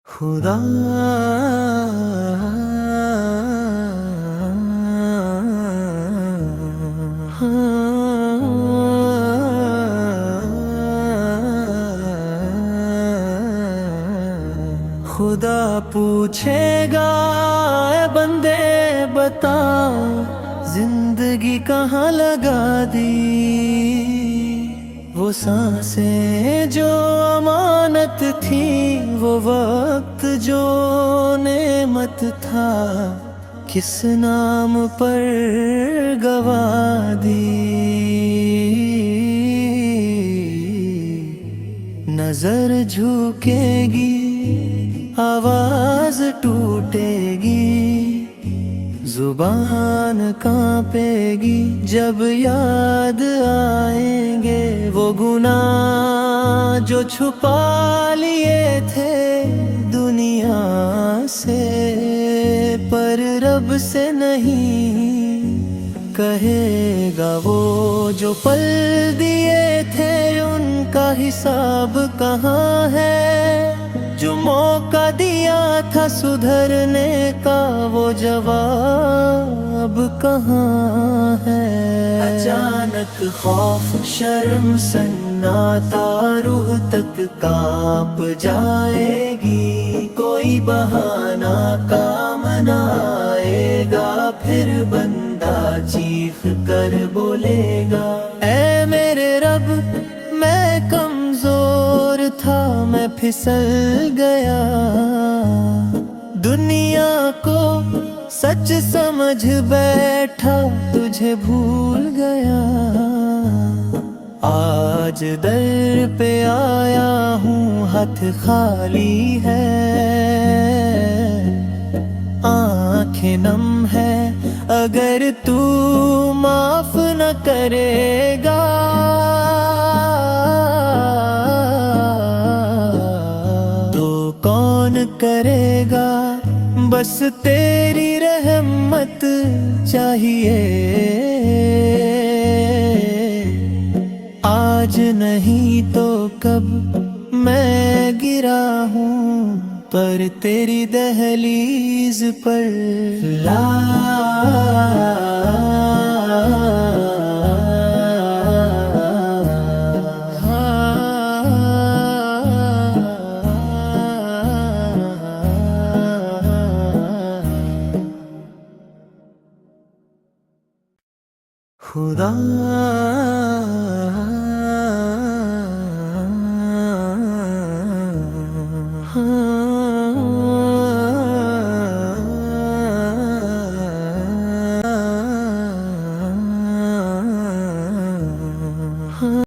खुदा खुदा पूछेगा, ए बंदे बता, जिंदगी कहाँ लगा दी। वो सांसें जो अमानत थी, वो वक्त जो नेमत था, किस नाम पर गवा दी। नजर झुकेगी, आवाज टूटेगी, जुबान कांपेगी, जब याद आएंगे वो गुनाह जो छुपा लिए थे दुनिया से, पर रब से नहीं कहेगा वो जो पल दिए थे उनका हिसाब कहाँ है। जो मौका दिया था सुधरने का वो जवाब कहाँ है। अचानक खौफ शर्म सन्नाटा रूह तक कांप जाएगी। कोई बहाना काम न आएगा, फिर बंदा चीख कर बोलेगा, ऐ मेरे रब मैं कमजोर था, मैं फिसल गया। दुनिया को सच समझ बैठा, तुझे भूल गया। आज दर पे आया हूँ, हाथ खाली है, आंखें नम है। अगर तू माफ न करेगा तो कौन करेगा। बस तेरी रहमत चाहिए, आज नहीं तो कब मैं गिरा हूँ, पर तेरी दहलीज पर खुदा